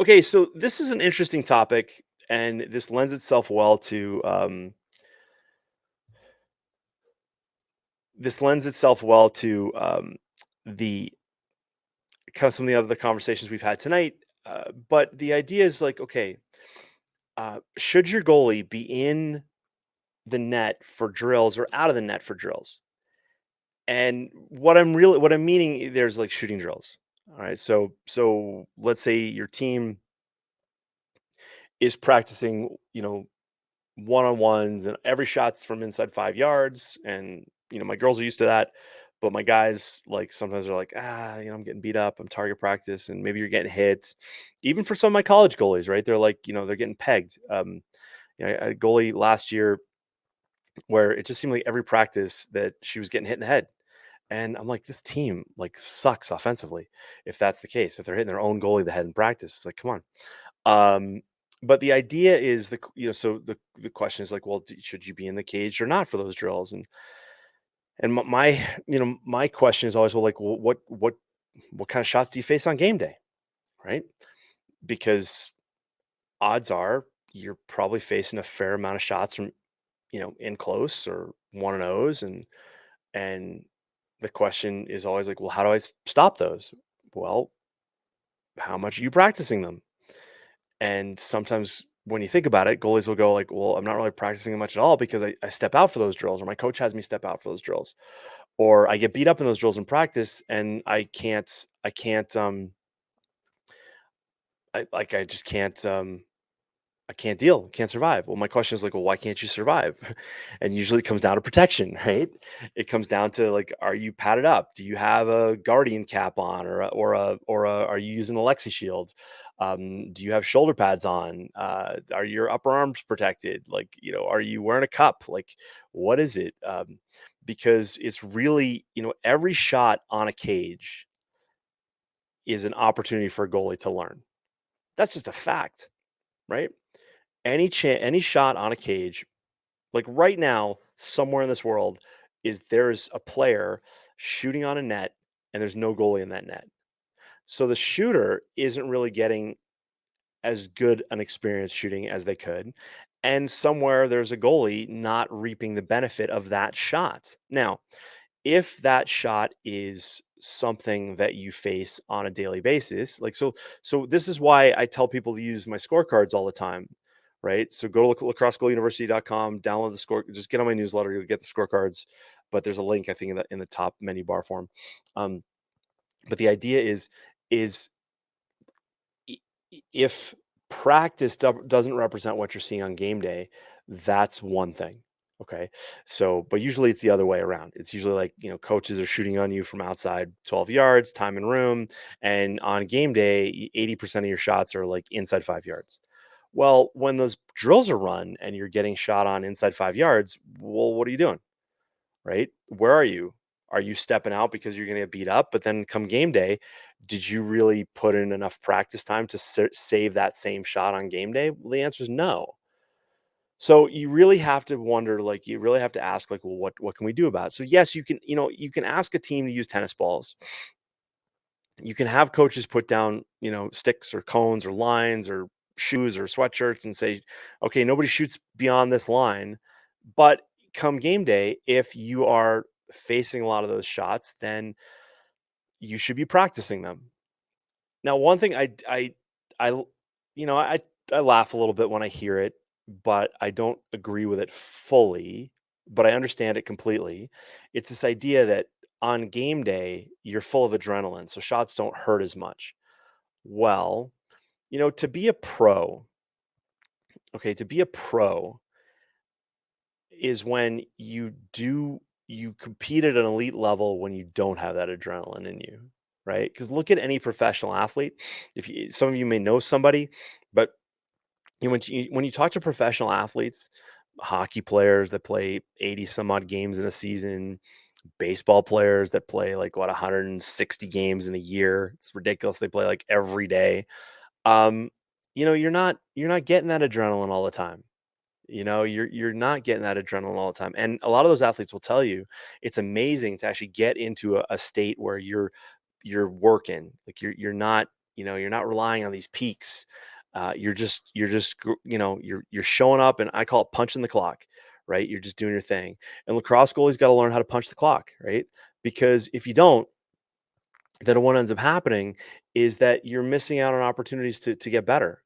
Okay, so this is an interesting topic, and this lends itself well to the kind of some of the other conversations we've had tonight. But the idea is like, okay, should your goalie be in the net for drills or out of the net for drills? And what I'm meaning there's like shooting drills. All right, so let's say your team is practicing, one-on-ones and every shot's from inside 5 yards, and, my girls are used to that, but my guys, like, sometimes are like, I'm getting beat up, I'm target practice," and maybe you're getting hit. Even for some of my college goalies, right? They're like, they're getting pegged. I had a goalie last year where it just seemed like every practice that she was getting hit in the head, and I'm like, "This team, like, sucks offensively if that's the case, if they're hitting their own goalie in the head in practice." It's like, "Come on." Um, but the idea is so the question is like, well, should you be in the cage or not for those drills? And my my question is always, well, like, well, what kind of shots do you face on game day, right? Because odds are you're probably facing a fair amount of shots from in close or one and O's, and the question is always like, well, how do I stop those? Well, how much are you practicing them? And sometimes when you think about it, goalies will go like, "Well, I'm not really practicing them much at all because I step out for those drills, or my coach has me step out for those drills, or I get beat up in those drills in practice, and I can't, I just can't, I can't deal, can't survive." Well, my question is like, "Well, why can't you survive?" And usually it comes down to protection, right? It comes down to like, are you padded up? Do you have a guardian cap on, are you using a Lexi shield? Do you have shoulder pads on? Are your upper arms protected? Like, are you wearing a cup? Like, what is it? Because it's really, every shot on a cage is an opportunity for a goalie to learn. That's just a fact, right? Any shot on a cage, like right now, somewhere in this world, there's a player shooting on a net and there's no goalie in that net. So the shooter isn't really getting as good an experience shooting as they could. And somewhere there's a goalie not reaping the benefit of that shot. Now, if that shot is something that you face on a daily basis, like, so this is why I tell people to use my scorecards all the time, right? So go to lacrossegoalieuniversity.com, download the score, just get on my newsletter, you'll get the scorecards, but there's a link, I think, in the top menu bar form. um, but the idea is i- if practice doesn't represent what you're seeing on game day, that's one thing. Okay. So, but usually it's the other way around. It's usually like, coaches are shooting on you from outside 12 yards, time and room. And on game day, 80% of your shots are like inside 5 yards. Well, when those drills are run and you're getting shot on inside 5 yards, well, what are you doing? Right? Where are you? Are you stepping out because you're going to get beat up? But then come game day, did you really put in enough practice time to save that same shot on game day? Well, the answer is no. So you really have to wonder, like, you really have to ask, like, well, what can we do about it? So yes, you can ask a team to use tennis balls. You can have coaches put down, sticks or cones or lines or shoes or sweatshirts and say, okay, nobody shoots beyond this line. But come game day, if you are facing a lot of those shots, then you should be practicing them. Now, one thing I l- you know, I laugh a little bit when I hear it, but I don't agree with it fully, but I understand it completely. It's this idea that on game day, you're full of adrenaline, so shots don't hurt as much. Well, to be a pro, okay, to be a pro is when you compete at an elite level when you don't have that adrenaline in you, right? Because look at any professional athlete. If you, some of you may know somebody, but when you talk to professional athletes, hockey players that play 80 some odd games in a season, baseball players that play like what 160 games in a year. It's ridiculous. They play like every day. Um, you're not getting that adrenaline all the time. You're not getting that adrenaline all the time. And a lot of those athletes will tell you it's amazing to actually get into a state where you're working. Like you're not you're not relying on these peaks. You're showing up, and I call it punching the clock, right? You're just doing your thing. And lacrosse goalies got to learn how to punch the clock, right? Because if you don't, then what ends up happening is that you're missing out on opportunities to get better.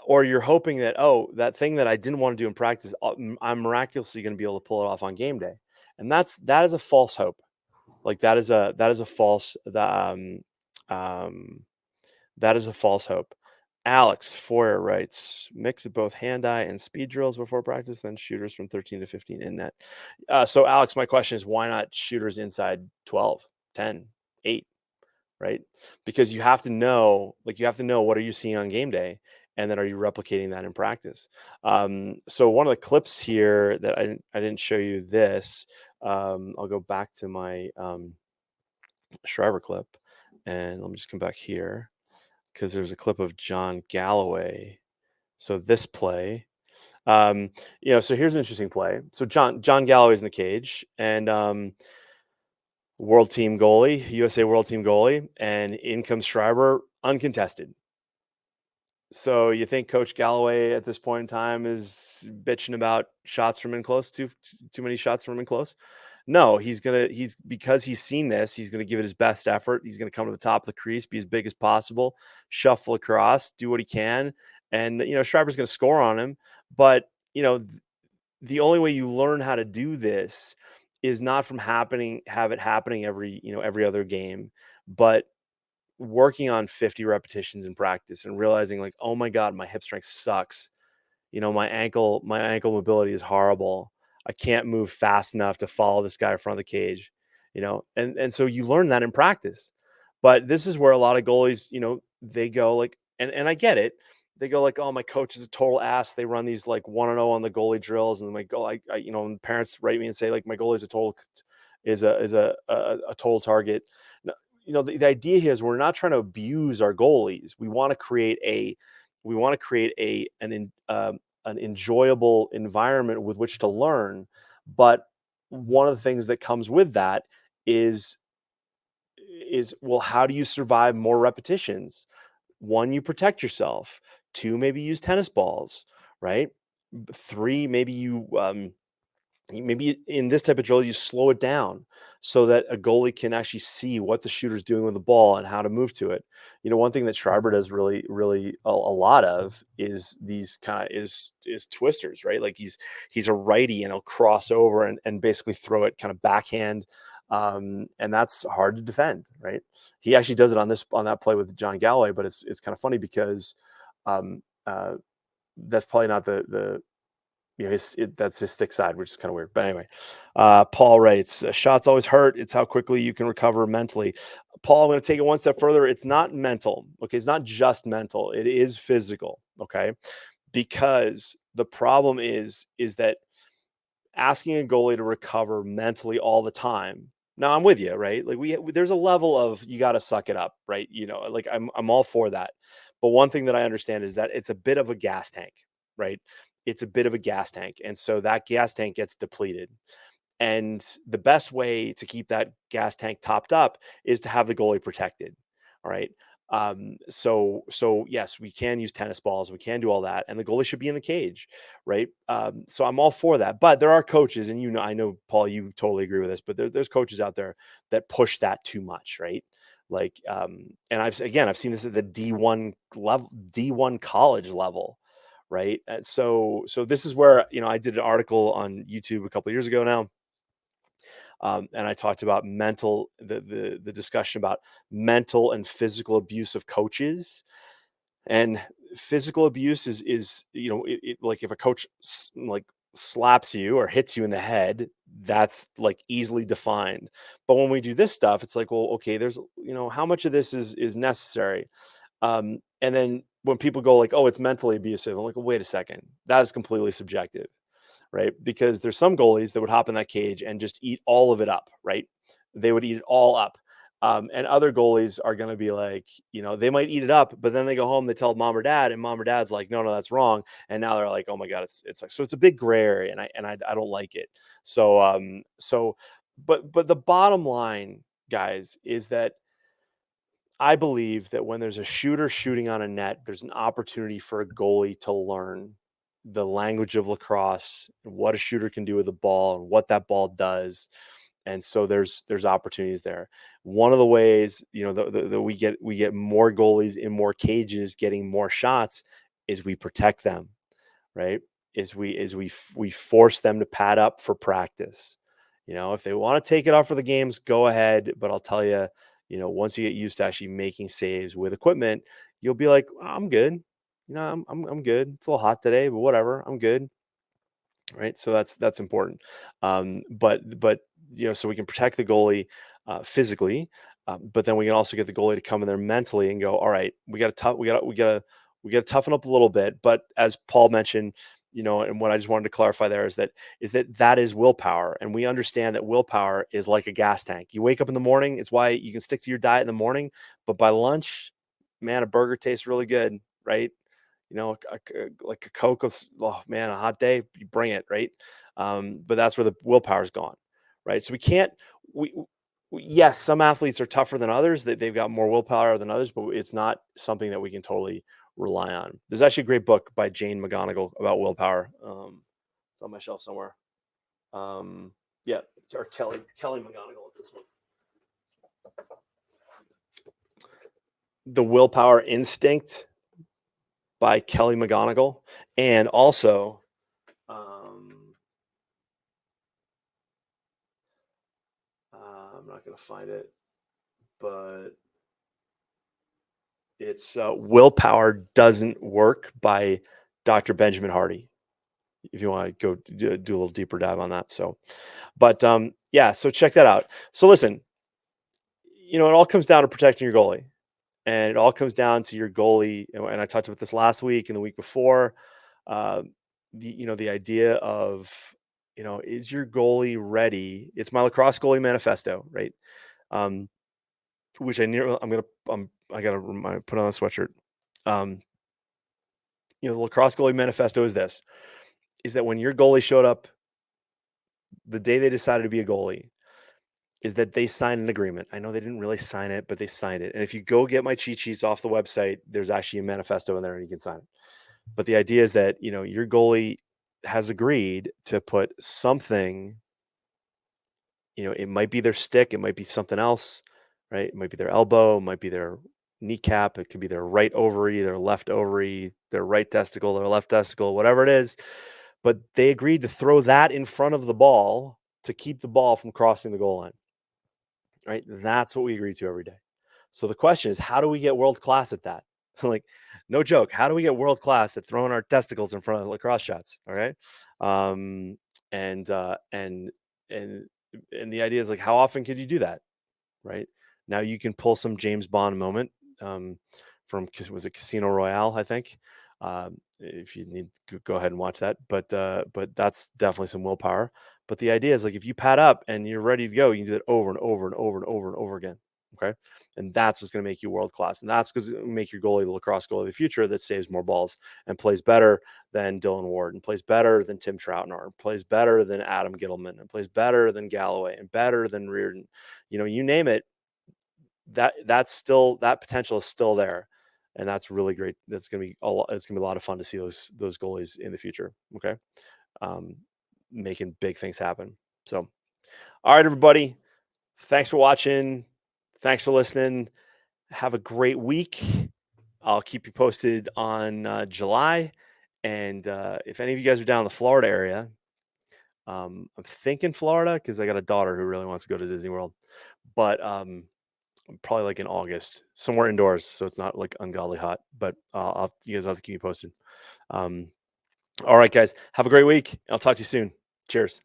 Or you're hoping that, oh, that thing that I didn't want to do in practice, I'm miraculously going to be able to pull it off on game day, and that is a false hope. Like that is a false um, that is a false hope. Alex Foyer writes, mix of both hand-eye and speed drills before practice, then shooters from 13 to 15 in net. So Alex, my question is, why not shooters inside 12, 10, 8? Right? Because you have to know what are you seeing on game day, and then are you replicating that in practice? So one of the clips here that I didn't show you this. I'll go back to my Shriver clip, and let me just come back here because there's a clip of John Galloway. So this play, so here's an interesting play. So John Galloway's in the cage, and world team goalie, USA world team goalie, and in comes Schreiber uncontested. So you think Coach Galloway at this point in time is bitching about shots from in close, too many shots from in close? No, he's because he's seen this, he's gonna give it his best effort. He's gonna come to the top of the crease, be as big as possible, shuffle across, do what he can, and Schreiber's gonna score on him. But the only way you learn how to do this is not from have it happening every other game, but working on 50 repetitions in practice and realizing like, oh my God, my hip strength sucks. My ankle mobility is horrible. I can't move fast enough to follow this guy in front of the cage, and so you learn that in practice. But this is where a lot of goalies, they go like, and I get it. They go like, oh, my coach is a total ass. They run these like 1-0 on the goalie drills, and my go, and parents write me and say like, my goalie is a total total target. No, the idea here is we're not trying to abuse our goalies. We want to create an enjoyable environment with which to learn. But one of the things that comes with that is well, how do you survive more repetitions? One, you protect yourself. Two, maybe use tennis balls, right? Three, maybe in this type of drill, you slow it down so that a goalie can actually see what the shooter's doing with the ball and how to move to it. One thing that Schreiber does really, really a lot of is these kind of is twisters, right? Like he's a righty and he'll cross over and basically throw it kind of backhand. And that's hard to defend, right? He actually does it on that play with John Galloway, but it's kind of funny because um, uh, that's probably not the that's his stick side, which is kind of weird. But anyway, Paul writes, shots always hurt. It's how quickly you can recover mentally. Paul, I'm going to take it one step further. It's not mental. Okay. It's not just mental. It is physical. Okay. Because the problem is that asking a goalie to recover mentally all the time. Now I'm with you, right? Like there's a level of, you got to suck it up, right? Like I'm all for that. But one thing that I understand is that it's a bit of a gas tank, right? It's a bit of a gas tank. And so that gas tank gets depleted. And the best way to keep that gas tank topped up is to have the goalie protected. All right. So yes, we can use tennis balls, we can do all that, and the goalie should be in the cage, right? So I'm all for that. But there are coaches, and I know, Paul, you totally agree with this, but there's coaches out there that push that too much, right? Like, and I've seen this at the D1 level, D1 college level, right? So this is where I did an article on YouTube a couple of years ago now, and I talked about the discussion about mental and physical abuse of coaches. And physical abuse is like if a coach like slaps you or hits you in the head, that's like easily defined. But when we do this stuff, it's like, well, okay, there's how much of this is necessary. And then when people go like, oh, it's mentally abusive, I'm like, well, wait a second, that is completely subjective, right? Because there's some goalies that would hop in that cage and just eat all of it up, right? They would eat it all up. And other goalies are going to be like, they might eat it up, but then they go home, they tell mom or dad, and mom or dad's like, no, that's wrong. And now they're like, oh my God, it's like, so it's a big gray area, and I don't like it. But the bottom line, guys, is that I believe that when there's a shooter shooting on a net, there's an opportunity for a goalie to learn the language of lacrosse and what a shooter can do with the ball and what that ball does. And so there's opportunities there. One of the ways, that we get more goalies in more cages getting more shots is we protect them, right? We force them to pad up for practice. If they want to take it off for the games, go ahead. But I'll tell you, once you get used to actually making saves with equipment, you'll be like, "Oh, I'm good. I'm good. It's a little hot today, but whatever. I'm good." Right. So that's important. But so we can protect the goalie physically, but then we can also get the goalie to come in there mentally and go, all right, we got to toughen up a little bit. But as Paul mentioned, and what I just wanted to clarify there is that is willpower, and we understand that willpower is like a gas tank. You wake up in the morning, it's why you can stick to your diet in the morning, but by lunch, man, a burger tastes really good, right? Like a Coke of, oh man, a hot day, you bring it, right? But that's where the willpower is gone, right? So we can't, we, yes, some athletes are tougher than others, that they've got more willpower than others, but it's not something that we can totally rely on. There's actually a great book by Jane McGonigal about willpower. It's on my shelf somewhere. Yeah, or Kelly McGonigal. It's this one. The Willpower Instinct by Kelly McGonigal. And also, I'm not going to find it, but it's Willpower Doesn't Work by Dr. Benjamin Hardy, if you want to go do a little deeper dive on that. So, but yeah, so check that out. So listen, it all comes down to protecting your goalie. And it all comes down to your goalie. And I talked about this last week and the week before. The idea of, is your goalie ready? It's my Lacrosse Goalie Manifesto, right? Which I gotta put on a sweatshirt. The Lacrosse Goalie Manifesto is that when your goalie showed up the day they decided to be a goalie, is that they signed an agreement. I know they didn't really sign it, but they signed it. And if you go get my cheat sheets off the website, there's actually a manifesto in there and you can sign it. But the idea is that, your goalie has agreed to put something, it might be their stick, it might be something else, right? It might be their elbow, it might be their kneecap, it could be their right ovary, their left ovary, their right testicle, their left testicle, whatever it is. But they agreed to throw that in front of the ball to keep the ball from crossing the goal line. Right? That's what we agree to every day. So the question is, how do we get world class at that? Like, no joke. How do we get world class at throwing our testicles in front of lacrosse shots? All right. And the idea is, like, how often could you do that? Right now, you can pull some James Bond moment from, was it Casino Royale? I think. If you need to go ahead and watch that, but that's definitely some willpower. But the idea is, like, if you pad up and you're ready to go, you can do it over and over and over and over and over again. Okay. And that's what's going to make you world class. And that's going to make your goalie the lacrosse goalie of the future that saves more balls and plays better than Dylan Ward, and plays better than Tim Troutner, and plays better than Adam Gittleman, and plays better than Galloway, and better than Reardon. You name it, that potential is still there. And that's really great. It's gonna be a lot of fun to see those goalies in the future. Okay, making big things happen. So, all right, everybody, thanks for watching. Thanks for listening. Have a great week. I'll keep you posted on July. And if any of you guys are down in the Florida area, I'm thinking Florida because I got a daughter who really wants to go to Disney World, but probably like in August, somewhere indoors, so it's not like ungodly hot. But you guys have to keep me posted. All right, guys, have a great week. I'll talk to you soon. Cheers.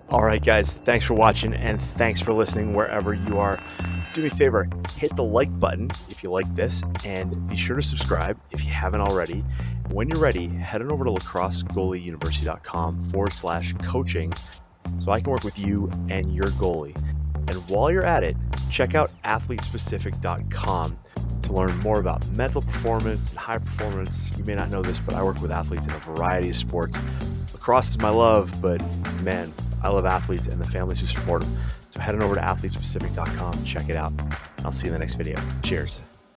All right, guys, thanks for watching, and thanks for listening wherever you are. Do me a favor, hit the like button if you like this, and be sure to subscribe if you haven't already. When you're ready, head on over to lacrossegoalieuniversity.com/coaching so I can work with you and your goalie. And while you're at it, check out athletespecific.com to learn more about mental performance and high performance. You may not know this, but I work with athletes in a variety of sports. Lacrosse is my love, but man, I love athletes and the families who support them. So head on over to athletespecific.com and check it out. I'll see you in the next video. Cheers.